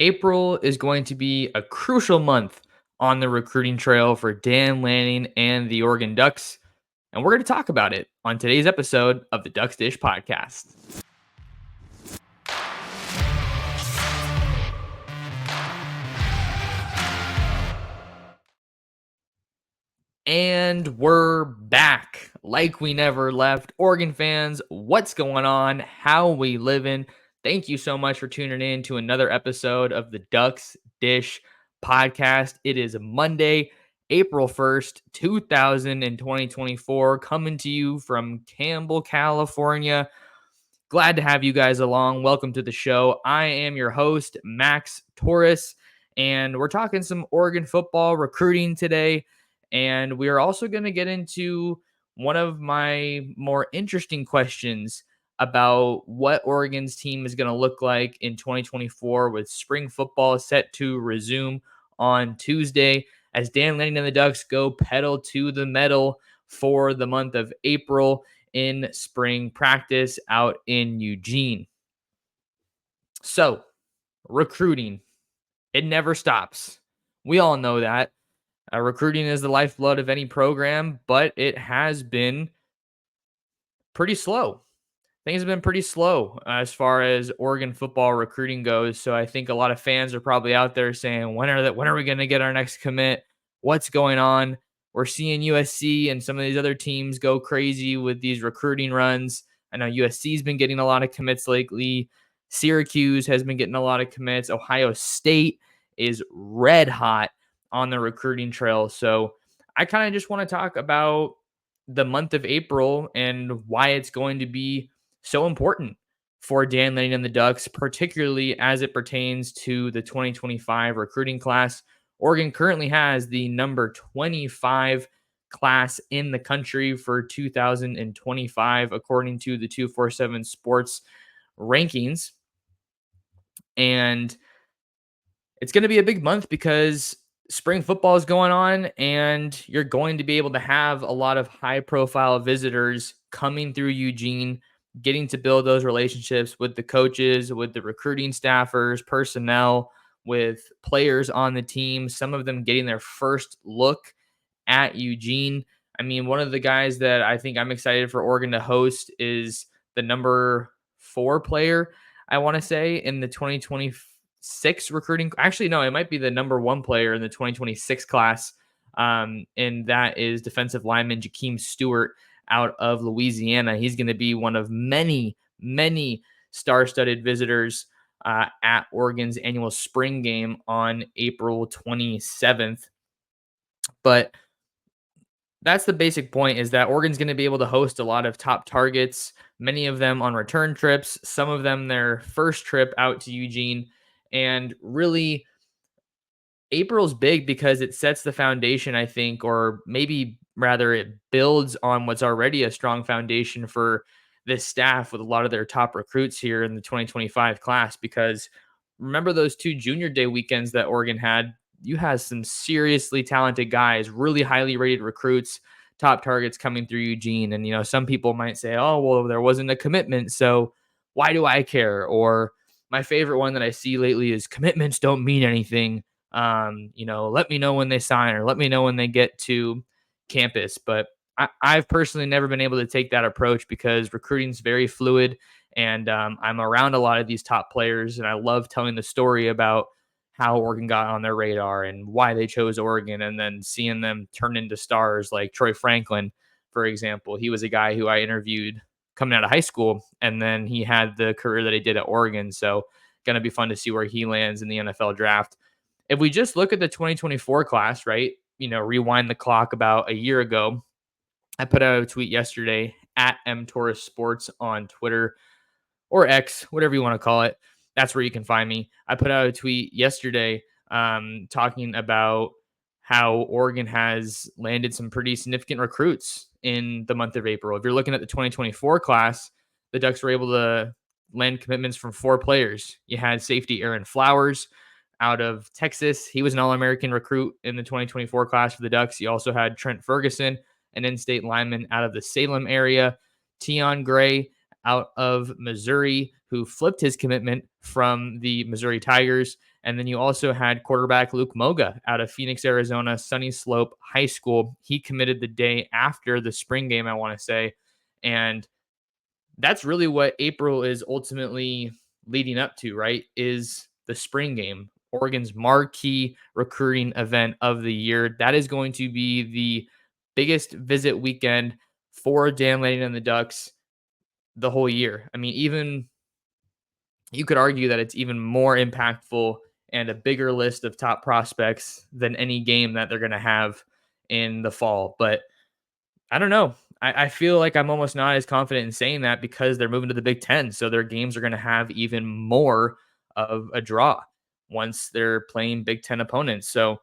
April is going to be a crucial month on the recruiting trail for Dan Lanning and the Oregon Ducks, and we're going to talk about it on today's episode of the Ducks Dish Podcast. And we're back like we never left. Oregon fans, what's going on? How we living? Thank you so much for tuning in to another episode of the Ducks Dish Podcast. It is Monday, April 1st, 2024, coming to you from Campbell, California. Glad to have you guys along. Welcome to the show. I am your host, Max Torres, and we're talking some Oregon football recruiting today. And we are also going to get into one of my more interesting questions about what Oregon's team is going to look like in 2024 with spring football set to resume on Tuesday as Dan Lanning and the Ducks go pedal to the metal for the month of April in spring practice out in Eugene. So, recruiting, it never stops. We all know that. Recruiting is the lifeblood of any program, but it has been pretty slow. Things have been pretty slow as far as Oregon football recruiting goes. So I think a lot of fans are probably out there saying, when are we going to get our next commit? What's going on? We're seeing USC and some of these other teams go crazy with these recruiting runs. I know USC's been getting a lot of commits lately. Syracuse has been getting a lot of commits. Ohio State is red hot on the recruiting trail. So I kind of just want to talk about the month of April and why it's going to be so important for Dan Lanning and the Ducks, particularly as it pertains to the 2025 recruiting class. Oregon currently has the number 25 class in the country for 2025, according to the 247 Sports rankings. And it's going to be a big month because spring football is going on and you're going to be able to have a lot of high profile visitors coming through Eugene, getting to build those relationships with the coaches, with the recruiting staffers, personnel, with players on the team, some of them getting their first look at Eugene. I mean, one of the guys that I think I'm excited for Oregon to host is the number 4 player, I want to say, in the 2026 recruiting. Actually, no, it might be the number 1 player in the 2026 class. And that is defensive lineman Jakeem Stewart out of Louisiana. He's going to be one of many, many star-studded visitors at Oregon's annual spring game on April 27th. But that's the basic point, is that Oregon's going to be able to host a lot of top targets, many of them on return trips, some of them their first trip out to Eugene. And really, April's big because it sets the foundation, I think, or maybe rather it builds on what's already a strong foundation for this staff with a lot of their top recruits here in the 2025 class. Because remember those 2 junior day weekends that Oregon had? You had some seriously talented guys, really highly rated recruits, top targets coming through Eugene. And, some people might say, oh, well, there wasn't a commitment, so why do I care? Or my favorite one that I see lately is commitments don't mean anything. Let me know when they sign or let me know when they get to campus. But I've personally never been able to take that approach because recruiting is very fluid. And I'm around a lot of these top players, and I love telling the story about how Oregon got on their radar and why they chose Oregon, and then seeing them turn into stars like Troy Franklin, for example. He was a guy who I interviewed coming out of high school, and then he had the career that he did at Oregon. So going to be fun to see where he lands in the NFL draft. If we just look at the 2024 class, right, rewind the clock about a year ago, I put out a tweet yesterday at Torres Sports on Twitter or X, whatever you want to call it. That's where you can find me. I put out a tweet yesterday talking about how Oregon has landed some pretty significant recruits in the month of April. If you're looking at the 2024 class, the Ducks were able to land commitments from 4 players. You had safety Aaron Flowers out of Texas. He was an All-American recruit in the 2024 class for the Ducks. You also had Trent Ferguson, an in-state lineman out of the Salem area. Tion Gray out of Missouri, who flipped his commitment from the Missouri Tigers. And then you also had quarterback Luke Moga out of Phoenix, Arizona, Sunny Slope High School. He committed the day after the spring game, I want to say. And that's really what April is ultimately leading up to, right? Is the spring game, Oregon's marquee recruiting event of the year. That is going to be the biggest visit weekend for Dan Lanning and the Ducks the whole year. I mean, even you could argue that it's even more impactful and a bigger list of top prospects than any game that they're going to have in the fall. But I don't know. I feel like I'm almost not as confident in saying that because they're moving to the Big Ten. So their games are going to have even more of a draw once they're playing Big Ten opponents. So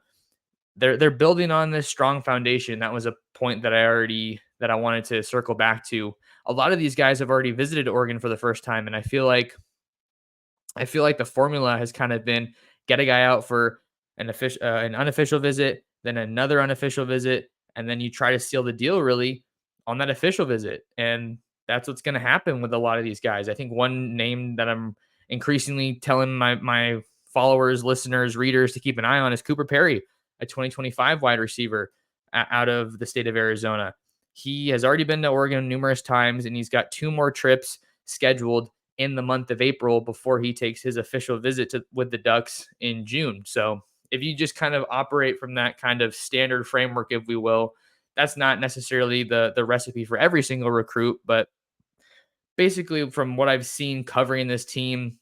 they're building on this strong foundation. That was a point that I wanted to circle back to. A lot of these guys have already visited Oregon for the first time, and I feel like the formula has kind of been get a guy out for an unofficial visit, then another unofficial visit, and then you try to seal the deal really on that official visit. And that's what's going to happen with a lot of these guys. I think one name that I'm increasingly telling my followers, listeners, readers to keep an eye on is Cooper Perry, a 2025 wide receiver out of the state of Arizona. He has already been to Oregon numerous times, and he's got 2 more trips scheduled in the month of April before he takes his official visit with the Ducks in June. So if you just kind of operate from that kind of standard framework, if we will, that's not necessarily the recipe for every single recruit, but basically from what I've seen covering this team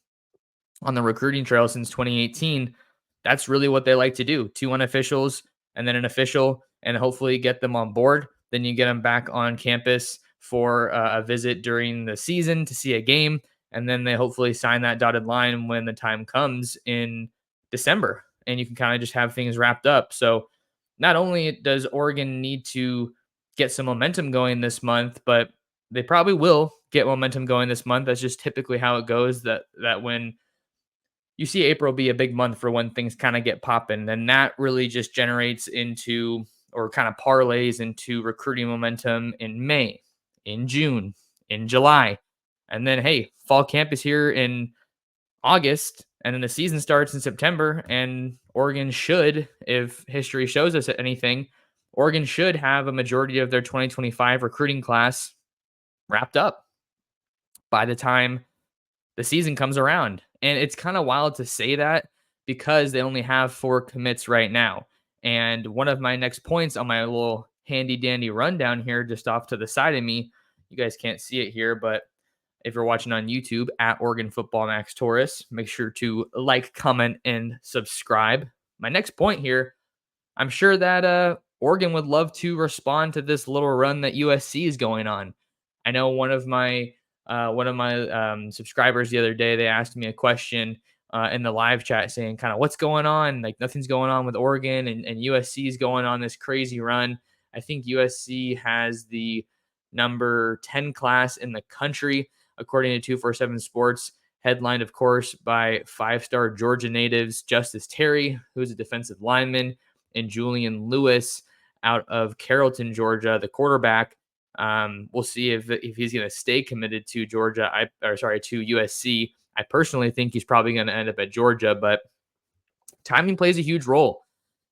on the recruiting trail since 2018, that's really what they like to do. 2 unofficials and then an official, and hopefully get them on board. Then you get them back on campus for a visit during the season to see a game, and then they hopefully sign that dotted line when the time comes in December, and you can kind of just have things wrapped up. So not only does Oregon need to get some momentum going this month, but they probably will get momentum going this month. That's just typically how it goes. That when you see April be a big month for when things kind of get popping, and that really just generates into or kind of parlays into recruiting momentum in May, in June, in July. And then, hey, fall camp is here in August, and then the season starts in September. And Oregon should, if history shows us anything, Oregon should have a majority of their 2025 recruiting class wrapped up by the time the season comes around. And it's kind of wild to say that because they only have 4 commits right now. And one of my next points on my little handy dandy rundown here, just off to the side of me, you guys can't see it here, but if you're watching on YouTube at Oregon Football Max Torres, make sure to like, comment, and subscribe. My next point here, I'm sure that Oregon would love to respond to this little run that USC is going on. I know one of my subscribers the other day, they asked me a question in the live chat saying kind of what's going on, like nothing's going on with Oregon, and USC is going on this crazy run. I think USC has the number 10 class in the country according to 247 Sports, headlined of course by 5-star Georgia natives Justice Terry, who's a defensive lineman, and Julian Lewis out of Carrollton, Georgia, the quarterback. We'll see if he's going to stay committed to Georgia. To USC. I personally think he's probably going to end up at Georgia, but timing plays a huge role.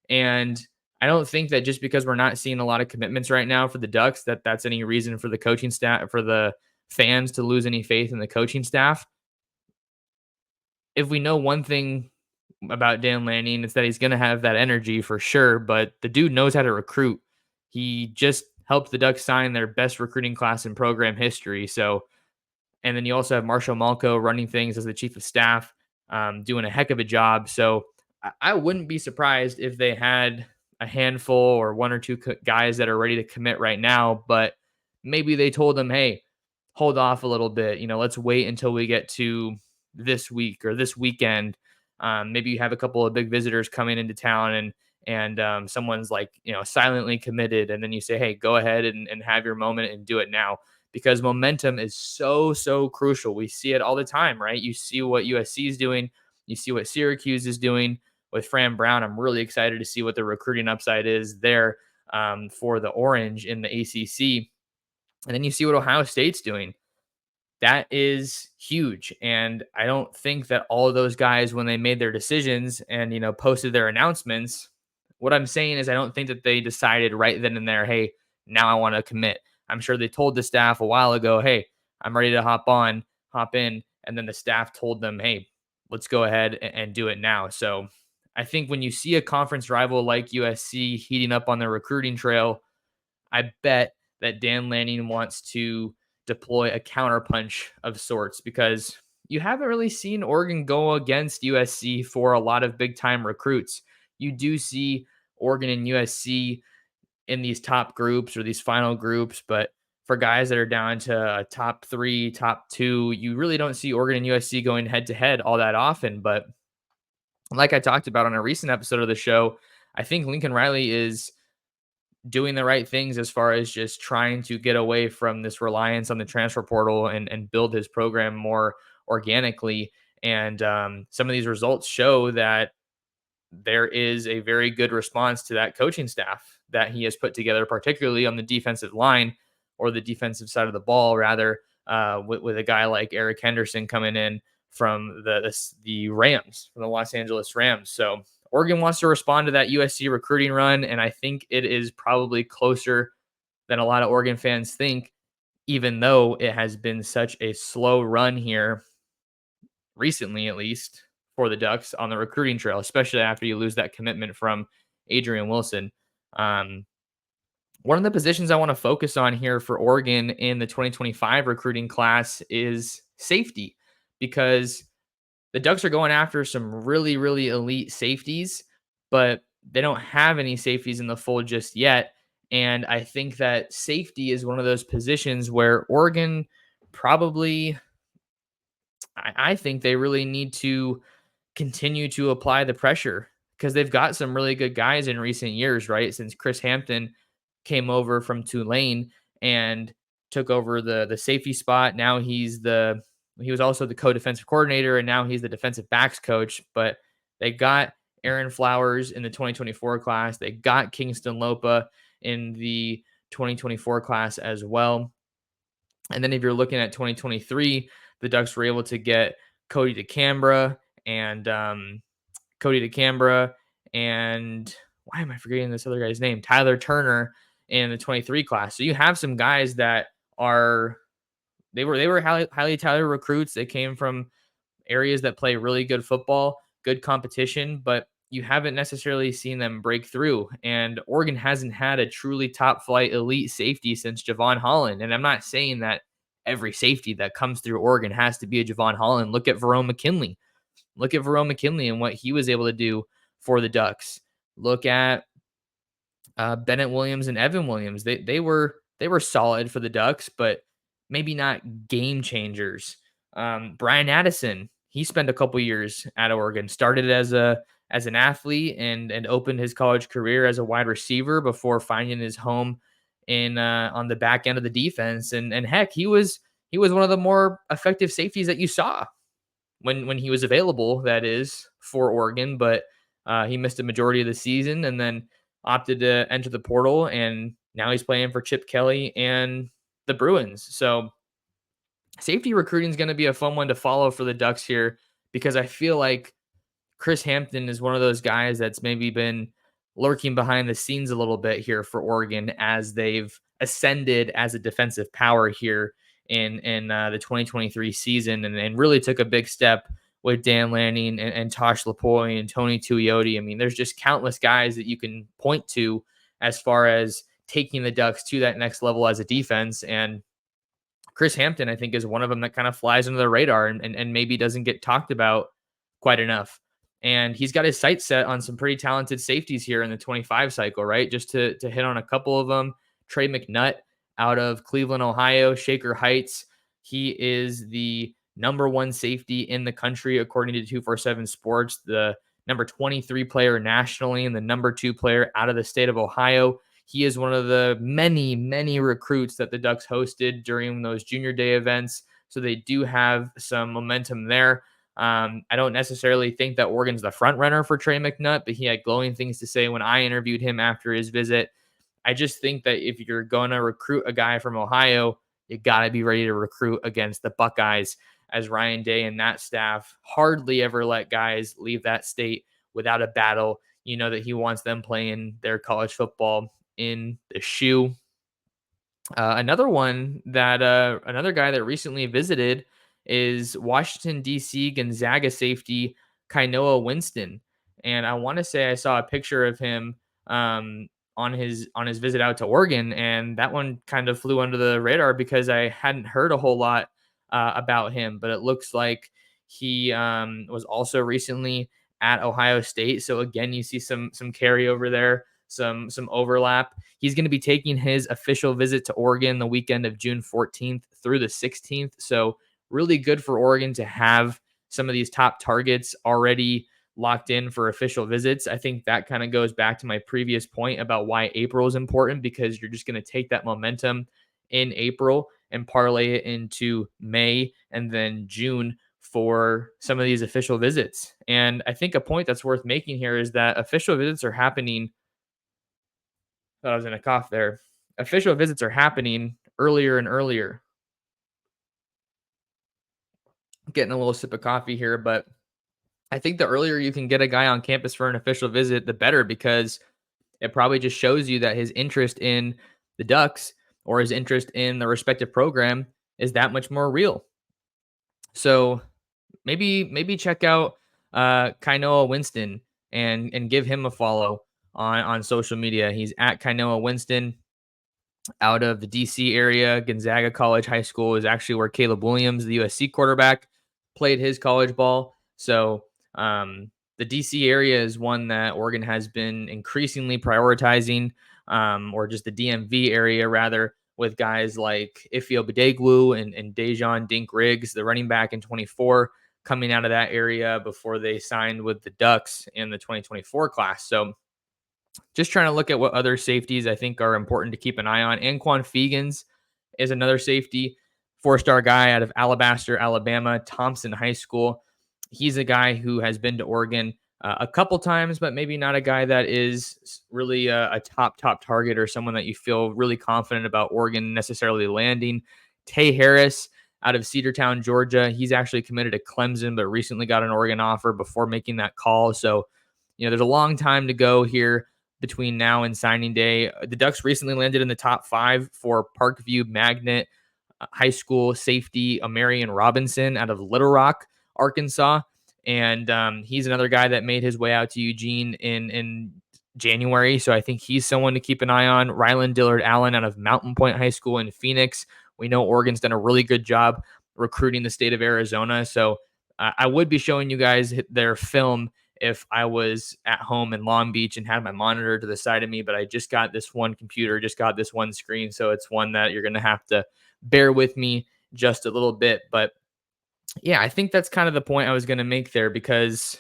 And I don't think that just because we're not seeing a lot of commitments right now for the Ducks, that's any reason for the coaching staff, for the fans to lose any faith in the coaching staff. If we know one thing about Dan Lanning, it's that he's going to have that energy for sure, but the dude knows how to recruit. He just helped the Ducks sign their best recruiting class in program history. So, and then you also have Marshall Malco running things as the chief of staff, doing a heck of a job. So I wouldn't be surprised if they had a handful or 1 or 2 guys that are ready to commit right now, but maybe they told them, hey, hold off a little bit. Let's wait until we get to this week or this weekend. Maybe you have a couple of big visitors coming into town and someone's like, silently committed. And then you say, hey, go ahead and have your moment and do it now, because momentum is so, so crucial. We see it all the time, right? You see what USC is doing. You see what Syracuse is doing with Fran Brown. I'm really excited to see what the recruiting upside is there for the Orange in the ACC. And then you see what Ohio State's doing. that is huge. And I don't think that all of those guys, when they made their decisions and, posted their announcements, what I'm saying is I don't think that they decided right then and there, hey, now I want to commit. I'm sure they told the staff a while ago, hey, I'm ready to hop in. And then the staff told them, hey, let's go ahead and do it now. So I think when you see a conference rival like USC heating up on the recruiting trail, I bet that Dan Lanning wants to deploy a counterpunch of sorts, because you haven't really seen Oregon go against USC for a lot of big time recruits. You do see Oregon and USC in these top groups or these final groups, but for guys that are down to a top 3, top 2, you really don't see Oregon and USC going head to head all that often. But like I talked about on a recent episode of the show, I think Lincoln Riley is doing the right things as far as just trying to get away from this reliance on the transfer portal and build his program more organically. And some of these results show that there is a very good response to that coaching staff that he has put together, particularly on the defensive line, or the defensive side of the ball, rather, with a guy like Eric Henderson coming in from the Rams, from the Los Angeles Rams. So Oregon wants to respond to that USC recruiting run, and I think it is probably closer than a lot of Oregon fans think, even though it has been such a slow run here recently, at least for the Ducks on the recruiting trail, especially after you lose that commitment from Adrian Wilson. Um, One of the positions I want to focus on here for Oregon in the 2025 recruiting class is safety, because the Ducks are going after some really, really elite safeties, but they don't have any safeties in the fold just yet. And I think that safety is one of those positions where Oregon probably, I think they really need to continue to apply the pressure, because they've got some really good guys in recent years, right? Since Chris Hampton came over from Tulane and took over the safety spot. Now he was also the co-defensive coordinator, and now he's the defensive backs coach. But they got Aaron Flowers in the 2024 class. They got Kingston Lopa in the 2024 class as well. And then if you're looking at 2023, the Ducks were able to get Cody DeCambra and Cody DeCambra and why am I forgetting this other guy's name? Tyler Turner in the 23 class. So you have some guys that are they were highly touted recruits. They came from areas that play really good football, good competition, but you haven't necessarily seen them break through. And Oregon hasn't had a truly top flight elite safety since Javon Holland. And I'm not saying that every safety that comes through Oregon has to be a Javon Holland. Look at Verone McKinley. Look at Verone McKinley and what he was able to do for the Ducks. Look at Bennett Williams and Evan Williams. They were solid for the Ducks, but maybe not game changers. Brian Addison, he spent a couple years at Oregon, started as an athlete and opened his college career as a wide receiver before finding his home in on the back end of the defense. And heck, he was one of the more effective safeties that you saw when he was available, that is, for Oregon. But he missed a majority of the season and then opted to enter the portal, and now he's playing for Chip Kelly and the Bruins. So safety recruiting is going to be a fun one to follow for the Ducks here, because I feel like Chris Hampton is one of those guys that's maybe been lurking behind the scenes a little bit here for Oregon as they've ascended as a defensive power here in the 2023 season, and really took a big step with Dan Lanning and Tosh Lapoy and Tony Tuioti. I mean, there's just countless guys that you can point to as far as taking the Ducks to that next level as a defense. And Chris Hampton, I think, is one of them that kind of flies under the radar and maybe doesn't get talked about quite enough. And he's got his sights set on some pretty talented safeties here in the 25 cycle, right? Just to hit on a couple of them. Trey McNutt out of Cleveland, Ohio, Shaker Heights. He is the number 1 safety in the country, according to 247 Sports, the number 23 player nationally, and the number 2 player out of the state of Ohio. He is one of the many, many recruits that the Ducks hosted during those junior day events. So they do have some momentum there. I don't necessarily think that Oregon's the front runner for Trey McNutt, but he had glowing things to say when I interviewed him after his visit. I just think that if you're going to recruit a guy from Ohio, you got to be ready to recruit against the Buckeyes, as Ryan Day and that staff hardly ever let guys leave that state without a battle. You know that he wants them playing their college football in the shoe. Another guy that recently visited is Washington D.C. Gonzaga safety Kainoa Winston, and I want to say I saw a picture of him on his visit out to Oregon, and that one kind of flew under the radar because I hadn't heard a whole lot about him, but it looks like he was also recently at Ohio State. So again, you see some carryover there, some overlap. He's going to be taking his official visit to Oregon the weekend of June 14th through the 16th. So really good for Oregon to have some of these top targets already locked in for official visits. I think that kind of goes back to my previous point about why April is important, because you're just going to take that momentum in April and parlay it into May and then June for some of these official visits. And I think a point that's worth making here is that official visits are happening. Thought I was in a cough there. Official visits are happening earlier and earlier. Getting a little sip of coffee here, but I think the earlier you can get a guy on campus for an official visit, the better, because it probably just shows you that his interest in the Ducks or his interest in the respective program is that much more real. So maybe check out Kainoa Winston and give him a follow on social media. He's at Kainoa Winston out of the DC area. Gonzaga College High School is actually where Caleb Williams, the USC quarterback, played his college ball. So the DC area is one that Oregon has been increasingly prioritizing, or just the DMV area rather, with guys like Ifeoma Badeglu and Dejon Dink Riggs, the running back in 24, coming out of that area before they signed with the Ducks in the 2024 class. So just trying to look at what other safeties I think are important to keep an eye on. Anquan Fegans is another safety, 4-star guy out of Alabaster, Alabama, Thompson High School. He's a guy who has been to Oregon a couple times, but maybe not a guy that is really a top target or someone that you feel really confident about Oregon necessarily landing. Tay Harris out of Cedartown, Georgia. He's actually committed to Clemson, but recently got an Oregon offer before making that call. So, there's a long time to go here between now and signing day. The Ducks recently landed in the top 5 for Parkview Magnet High School safety Amarian Robinson out of Little Rock, Arkansas. And he's another guy that made his way out to Eugene in January. So I think he's someone to keep an eye on. Rylan Dillard Allen out of Mountain Point High School in Phoenix. We know Oregon's done a really good job recruiting the state of Arizona. So I would be showing you guys their film if I was at home in Long Beach and had my monitor to the side of me, but I just got this one computer, just got this one screen. So it's one that you're going to have to bear with me just a little bit. But yeah, I think that's kind of the point I was going to make there, because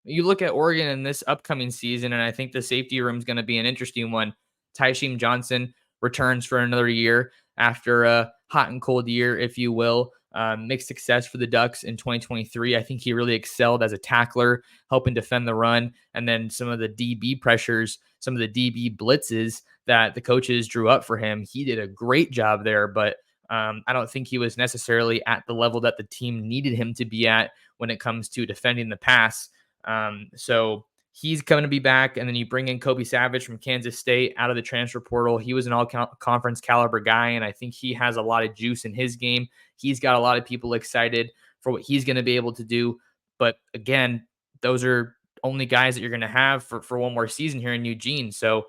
you look at Oregon in this upcoming season, and I think the safety room is going to be an interesting one. Tysheem Johnson returns for another year after a hot and cold year, if you will. Mixed success for the Ducks in 2023. I think he really excelled as a tackler, helping defend the run, and then some of the DB pressures, some of the DB blitzes that the coaches drew up for him. He did a great job there, but I don't think he was necessarily at the level that the team needed him to be at when it comes to defending the pass. So he's going to be back. And then you bring in Kobe Savage from Kansas State out of the transfer portal. He was an all-conference caliber guy, and I think he has a lot of juice in his game. He's got a lot of people excited for what he's going to be able to do. But again, those are only guys that you're going to have for one more season here in Eugene. So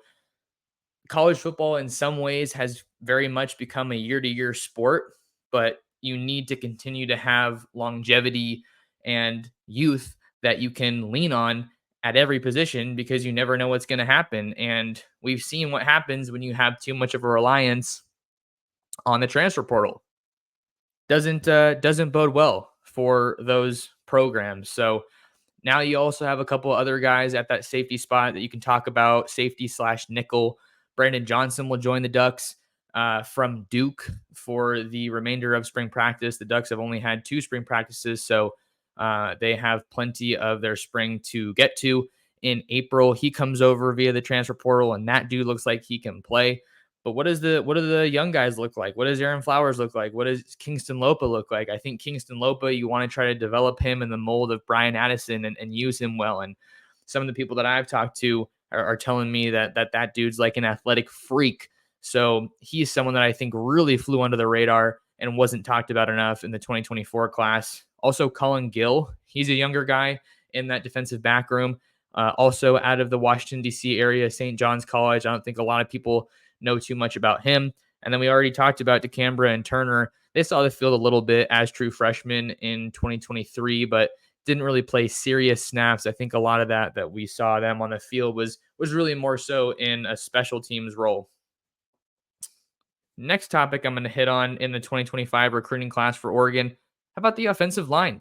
college football in some ways has very much become a year-to-year sport, but you need to continue to have longevity and youth that you can lean on at every position, because you never know what's going to happen. And we've seen what happens when you have too much of a reliance on the transfer portal. Doesn't bode well for those programs. So now you also have a couple other guys at that safety spot that you can talk about, safety/nickel. Brandon Johnson will join the Ducks from Duke for the remainder of spring practice. The Ducks have only had 2 spring practices, so they have plenty of their spring to get to in April. He comes over via the transfer portal, and that dude looks like he can play. But what do the young guys look like? What does Aaron Flowers look like? What does Kingston Lopa look like? I think Kingston Lopa, you want to try to develop him in the mold of Brian Addison and use him well. And some of the people that I've talked to are telling me that dude's like an athletic freak. So he's someone that I think really flew under the radar and wasn't talked about enough in the 2024 class. Also, Cullen Gill, he's a younger guy in that defensive back room. Also out of the Washington, D.C. area, St. John's College. I don't think a lot of people know too much about him. And then we already talked about DeCambra and Turner. They saw the field a little bit as true freshmen in 2023, but didn't really play serious snaps. I think a lot of that we saw them on the field was really more so in a special teams role. Next topic I'm going to hit on in the 2025 recruiting class for Oregon. How about the offensive line?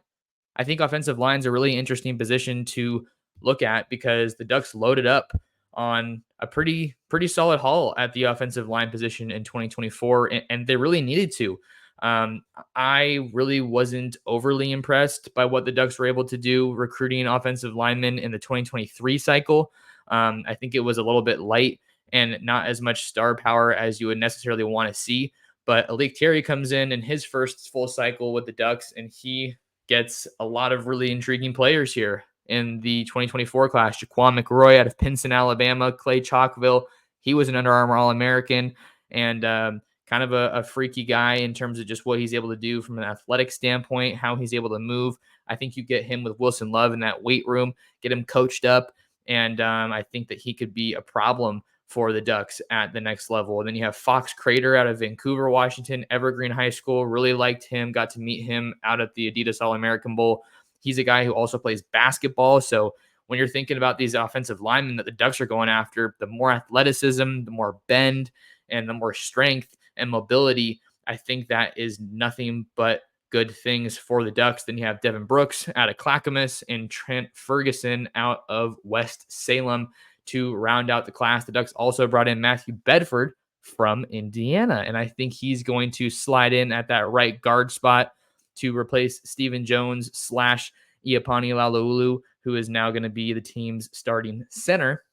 I think offensive line is a really interesting position to look at because the Ducks loaded up on a pretty solid haul at the offensive line position in 2024, and they really needed to. I really wasn't overly impressed by what the Ducks were able to do recruiting offensive linemen in the 2023 cycle. I think it was a little bit light and not as much star power as you would necessarily want to see. But Alik Terry comes in his first full cycle with the Ducks, and he gets a lot of really intriguing players here in the 2024 class. Jaquan McRoy out of Pinson, Alabama, Clay Chalkville. He was an Under Armour All-American and kind of a freaky guy in terms of just what he's able to do from an athletic standpoint, how he's able to move. I think you get him with Wilson Love in that weight room, get him coached up, and I think that he could be a problem for the Ducks at the next level. And then you have Fox Crater out of Vancouver, Washington, Evergreen High School. Really liked him, got to meet him out at the Adidas All-American Bowl. He's a guy who also plays basketball. So when you're thinking about these offensive linemen that the Ducks are going after, the more athleticism, the more bend, and the more strength and mobility, I think that is nothing but good things for the Ducks. Then you have Devin Brooks out of Clackamas and Trent Ferguson out of West Salem to round out the class. The Ducks also brought in Matthew Bedford from Indiana, and I think he's going to slide in at that right guard spot to replace Stephen Jones / Iapani Lalaulu, who is now going to be the team's starting center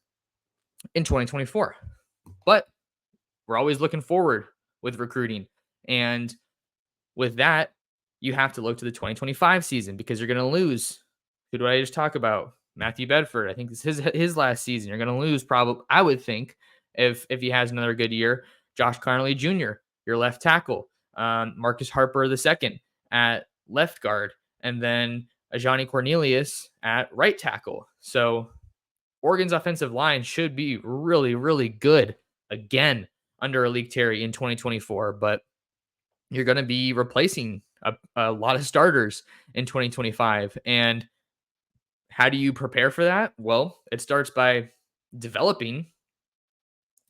in 2024. But we're always looking forward with recruiting. And with that, you have to look to the 2025 season because you're going to lose. Who do I just talk about? Matthew Bedford. I think this is his last season. You're going to lose probably, I would think, if he has another good year. Josh Carnley Jr., your left tackle. Marcus Harper II at left guard. And then Ajani Cornelius at right tackle. So Oregon's offensive line should be really, really good again under Alik Terry in 2024. But you're going to be replacing a lot of starters in 2025. And how do you prepare for that? Well, it starts by developing.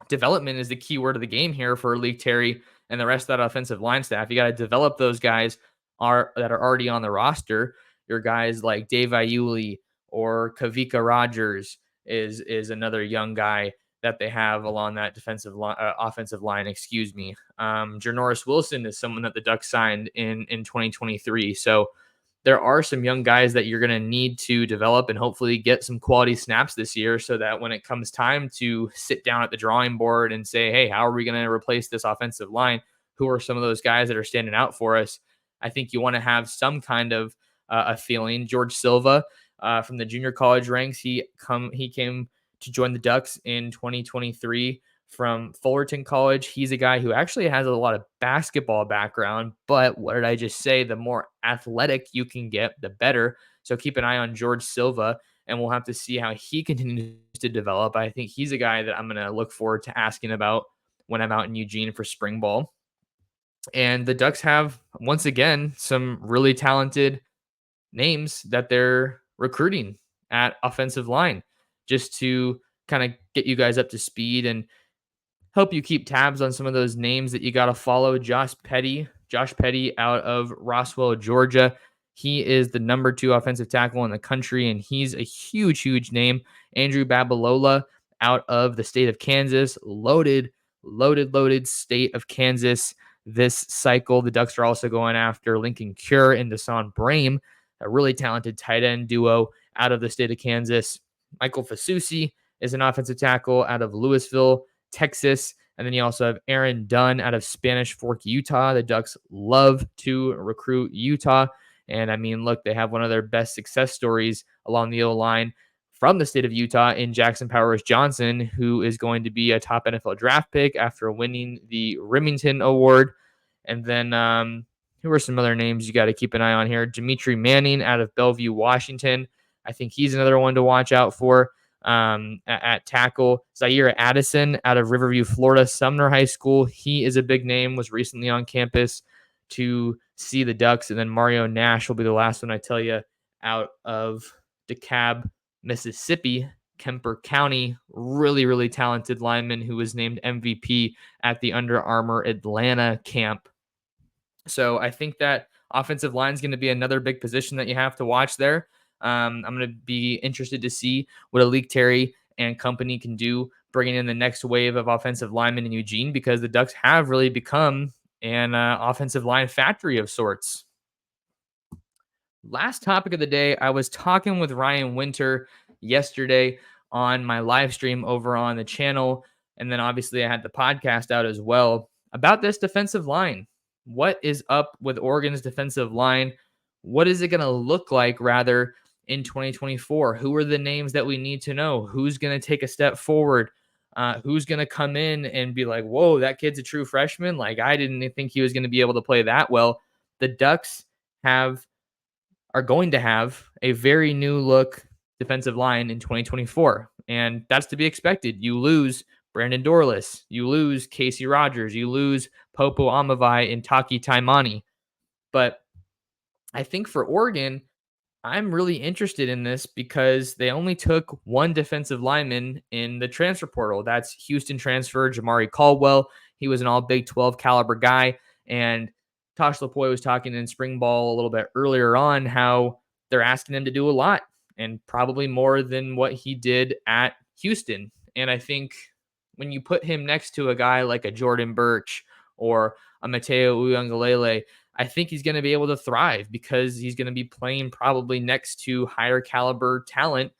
Development is the key word of the game here for Alik Terry and the rest of that offensive line staff. You got to develop those guys that are already on the roster. Your guys like Dave Iuli or Kavika Rogers is another young guy that they have along that offensive line. Excuse me. Janoris Wilson is someone that the Ducks signed in 2023. So there are some young guys that you're going to need to develop and hopefully get some quality snaps this year so that when it comes time to sit down at the drawing board and say, hey, how are we going to replace this offensive line? Who are some of those guys that are standing out for us? I think you want to have some kind of a feeling. George Silva from the junior college ranks, he came to join the Ducks in 2023 from Fullerton College. He's a guy who actually has a lot of basketball background, but what did I just say? The more athletic you can get, the better. So keep an eye on George Silva, and we'll have to see how he continues to develop. I think he's a guy that I'm going to look forward to asking about when I'm out in Eugene for spring ball. And the Ducks have, once again, some really talented names that they're recruiting at offensive line just to kind of get you guys up to speed and help you keep tabs on some of those names that you got to follow. Josh Petty out of Roswell, Georgia. He is the number 2 offensive tackle in the country, and he's a huge, huge name. Andrew Babalola out of the state of Kansas. Loaded state of Kansas this cycle. The Ducks are also going after Lincoln Cure and Desan Brame, a really talented tight end duo out of the state of Kansas. Michael Fasusi is an offensive tackle out of Louisville, Texas. And then you also have Aaron Dunn out of Spanish Fork, Utah. The Ducks love to recruit Utah. And I mean, look, they have one of their best success stories along the O line from the state of Utah in Jackson Powers Johnson, who is going to be a top NFL draft pick after winning the Remington Award. And then who are some other names you got to keep an eye on here? Dimitri Manning out of Bellevue, Washington. I think he's another one to watch out for. At tackle, Zaire Addison out of Riverview, Florida, Sumner High School. He is a big name, was recently on campus to see the Ducks. And then Mario Nash will be the last one I tell you, out of DeKalb, Mississippi, Kemper County. Really, really talented lineman who was named MVP at the Under Armour Atlanta camp. So I think that offensive line is going to be another big position that you have to watch there. I'm going to be interested to see what Alik Terry and company can do, bringing in the next wave of offensive linemen in Eugene, because the Ducks have really become an offensive line factory of sorts. Last topic of the day, I was talking with Ryan Winter yesterday on my live stream over on the channel. And then obviously I had the podcast out as well about this defensive line. What is up with Oregon's defensive line? What is it going to look like, rather, in 2024? Who are the names that we need to know? Who's going to take a step forward? Who's going to come in and be like, whoa, that kid's a true freshman? Like, I didn't think he was going to be able to play that well. The Ducks are going to have a very new look defensive line in 2024. And that's to be expected. You lose Brandon Dorless, you lose Casey Rogers, you lose Popo Amavai and Taki Taimani. But I think for Oregon, I'm really interested in this because they only took one defensive lineman in the transfer portal. That's Houston transfer Jamari Caldwell. He was an all Big 12 caliber guy. And Tosh Lapoy was talking in spring ball a little bit earlier on how they're asking him to do a lot, and probably more than what he did at Houston. And I think when you put him next to a guy like a Jordan Birch or a Mateo Uiagalelei, I think he's going to be able to thrive because he's going to be playing probably next to higher caliber talent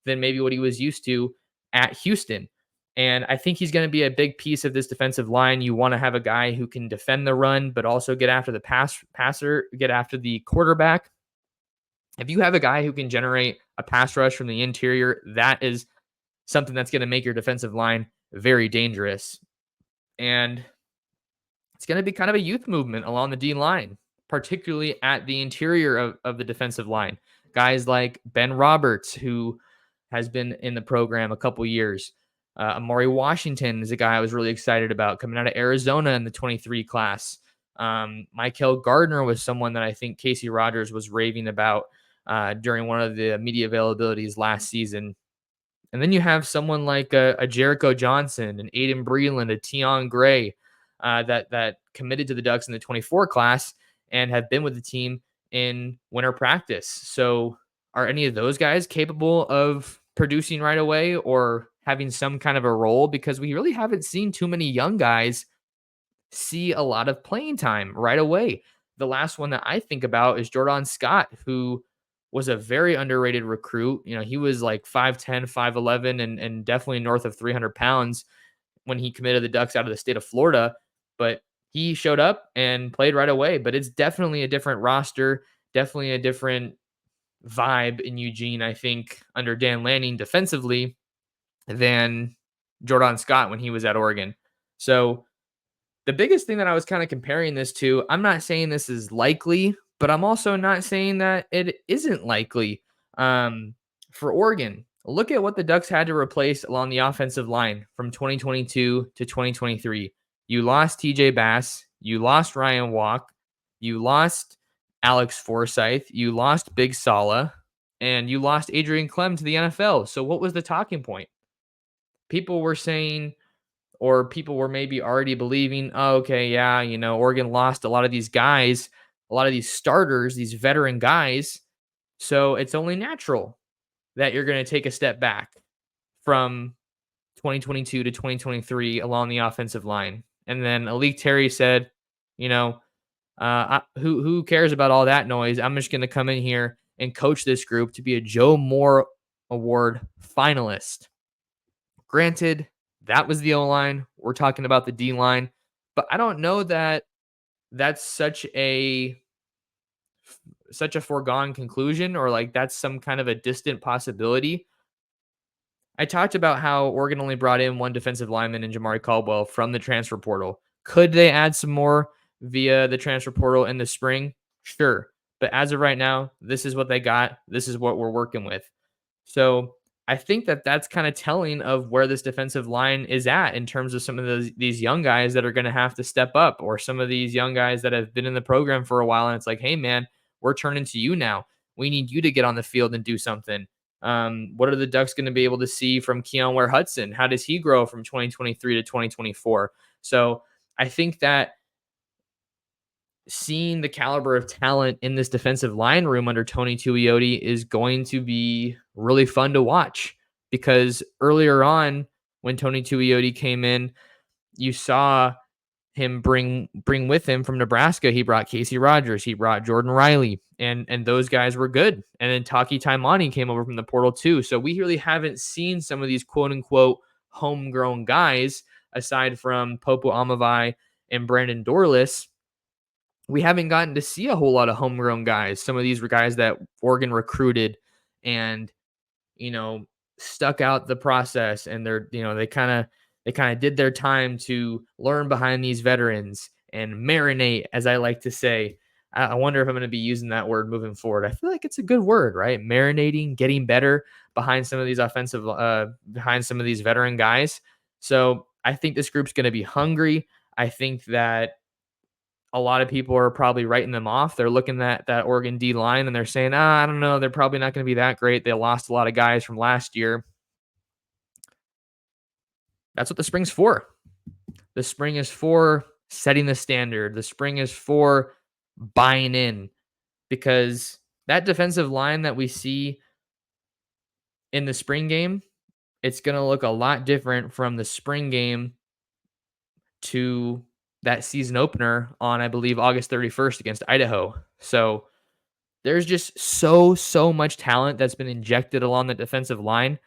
than maybe what he was used to at Houston. And I think he's going to be a big piece of this defensive line. You want to have a guy who can defend the run, but also get after the passer, get after the quarterback. If you have a guy who can generate a pass rush from the interior, that is something that's going to make your defensive line very dangerous. And it's going to be kind of a youth movement along the D line, particularly at the interior of the defensive line. Guys like Ben Roberts, who has been in the program a couple years. Amari Washington is a guy I was really excited about coming out of Arizona in the 23 class. Michael Gardner was someone that I think Casey Rogers was raving about during one of the media availabilities last season. And then you have someone like a Jericho Johnson, an Aiden Breland, a Tion Gray that committed to the Ducks in the 24 class and have been with the team in winter practice. So are any of those guys capable of producing right away or having some kind of a role? Because we really haven't seen too many young guys see a lot of playing time right away. The last one that I think about is Jordan Scott, who was a very underrated recruit. You know, he was like 5'10", 5'11", and definitely north of 300 pounds when he committed the Ducks out of the state of Florida. But he showed up and played right away. But it's definitely a different roster, definitely a different vibe in Eugene, I think, under Dan Lanning defensively than Jordan Scott when he was at Oregon. So the biggest thing that I was kind of comparing this to, I'm not saying this is likely, but I'm also not saying that it isn't likely. For Oregon, look at what the Ducks had to replace along the offensive line from 2022 to 2023. You lost TJ Bass, you lost Ryan Walk, you lost Alex Forsyth, you lost Big Sala, and you lost Adrian Clem to the NFL. So what was the talking point? People were saying, or people were maybe already believing, oh, okay, yeah, you know, Oregon lost a lot of these guys, a lot of these starters, these veteran guys. So it's only natural that you're going to take a step back from 2022 to 2023 along the offensive line. And then Alik Terry said, you know, who cares about all that noise? I'm just going to come in here and coach this group to be a Joe Moore Award finalist. Granted, That was the O-line. We're talking about the D-line. But I don't know that that's such a foregone conclusion, or like that's some kind of a distant possibility. I talked about how Oregon only brought in one defensive lineman in Jamari Caldwell from the transfer portal. Could they add some more via the transfer portal in the spring? Sure. But as of right now, this is what they got. This is what we're working with. So I think that that's kind of telling of where this defensive line is at in terms of some of these young guys that are going to have to step up, or some of these young guys that have been in the program for a while. And it's like, hey, man, we're turning to you now. We need you to get on the field and do something. What are the Ducks going to be able to see from Keon Ware Hudson? How does he grow from 2023 to 2024? So I think that seeing the caliber of talent in this defensive line room under Tony Tuioti is going to be really fun to watch, because earlier on when Tony Tuioti came in, you saw him bring with him from Nebraska. He brought Casey Rogers, he brought Jordan Riley, and those guys were good. And then Taki Taimani came over from the portal too. So we really haven't seen some of these quote unquote homegrown guys aside from Popo Amavai and Brandon Dorless. We haven't gotten to see a whole lot of homegrown guys. Some of these were guys that Oregon recruited and, you know, stuck out the process, and they kind of did their time to learn behind these veterans and marinate, as I like to say. I wonder if I'm going to be using that word moving forward. I feel like it's a good word, right? Marinating, getting better behind some of these behind some of these veteran guys. So I think this group's going to be hungry. I think that a lot of people are probably writing them off. They're looking at that Oregon D line and they're saying, I don't know, they're probably not going to be that great. They lost a lot of guys from last year. That's what the spring's for. The spring is for setting the standard. The spring is for buying in, because that defensive line that we see in the spring game, it's going to look a lot different from the spring game to that season opener on, I believe, August 31st against Idaho. So there's just so much talent that's been injected along the defensive line.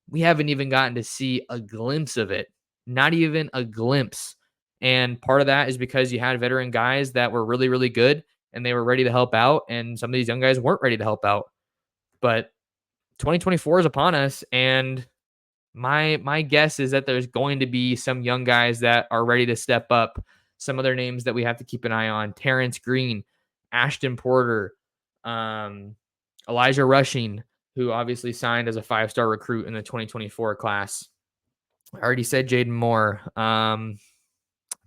We haven't even gotten to see a glimpse of it. Not even a glimpse. And part of that is because you had veteran guys that were really, really good and they were ready to help out. And some of these young guys weren't ready to help out. But 2024 is upon us. And my guess is that there's going to be some young guys that are ready to step up. Some other names that we have to keep an eye on: Terrence Green, Ashton Porter, Elijah Rushing, who obviously signed as a 5-star recruit in the 2024 class. I already said Jaden Moore. I'm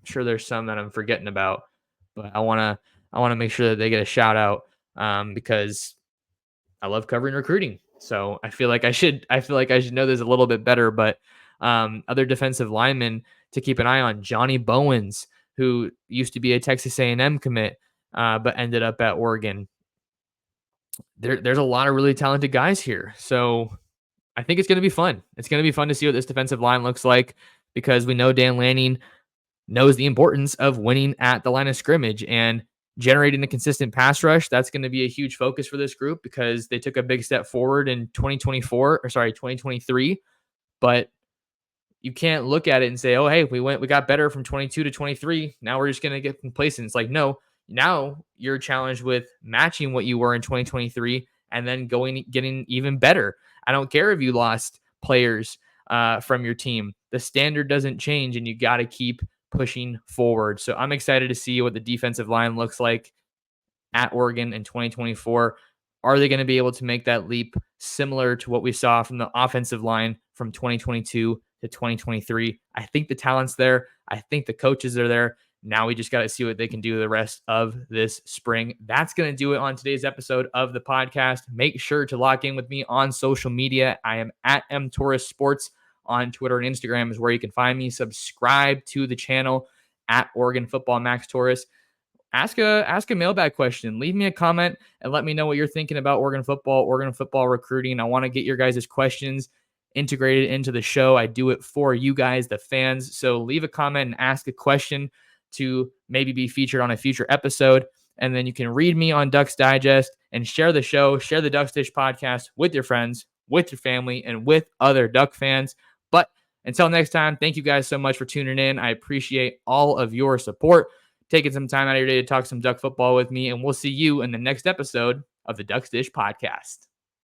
sure there's some that I'm forgetting about, but I want to make sure that they get a shout out, because I love covering recruiting. So I feel like I should know this a little bit better. But other defensive linemen to keep an eye on: Johnny Bowens, who used to be a Texas A&M commit, but ended up at Oregon. There's a lot of really talented guys here. So I think it's going to be fun. It's going to be fun to see what this defensive line looks like, because we know Dan Lanning knows the importance of winning at the line of scrimmage and generating a consistent pass rush. That's going to be a huge focus for this group, because they took a big step forward in 2023, but you can't look at it and say, oh, hey, we got better from 22 to 23. Now we're just going to get complacent. It's like, no, now you're challenged with matching what you were in 2023 and then getting even better. I don't care if you lost players from your team. The standard doesn't change, and you got to keep pushing forward. So I'm excited to see what the defensive line looks like at Oregon in 2024. Are they going to be able to make that leap similar to what we saw from the offensive line from 2022 to 2023? I think the talent's there. I think the coaches are there. Now we just got to see what they can do the rest of this spring. That's going to do it on today's episode of the podcast. Make sure to lock in with me on social media. I am at Torres Sports on Twitter and Instagram is where you can find me. Subscribe to the channel at Oregon Football Max Torres. Ask a mailbag question. Leave me a comment and let me know what you're thinking about Oregon football recruiting. I want to get your guys' questions integrated into the show. I do it for you guys, the fans. So leave a comment and ask a question to maybe be featured on a future episode. And then you can read me on Ducks Digest and share the show, share the Ducks Dish podcast with your friends, with your family, and with other Duck fans. But Until next time, thank you guys so much for tuning in. I appreciate all of your support, taking some time out of your day to talk some Duck football with me, and we'll see you in the next episode of the Ducks Dish Podcast.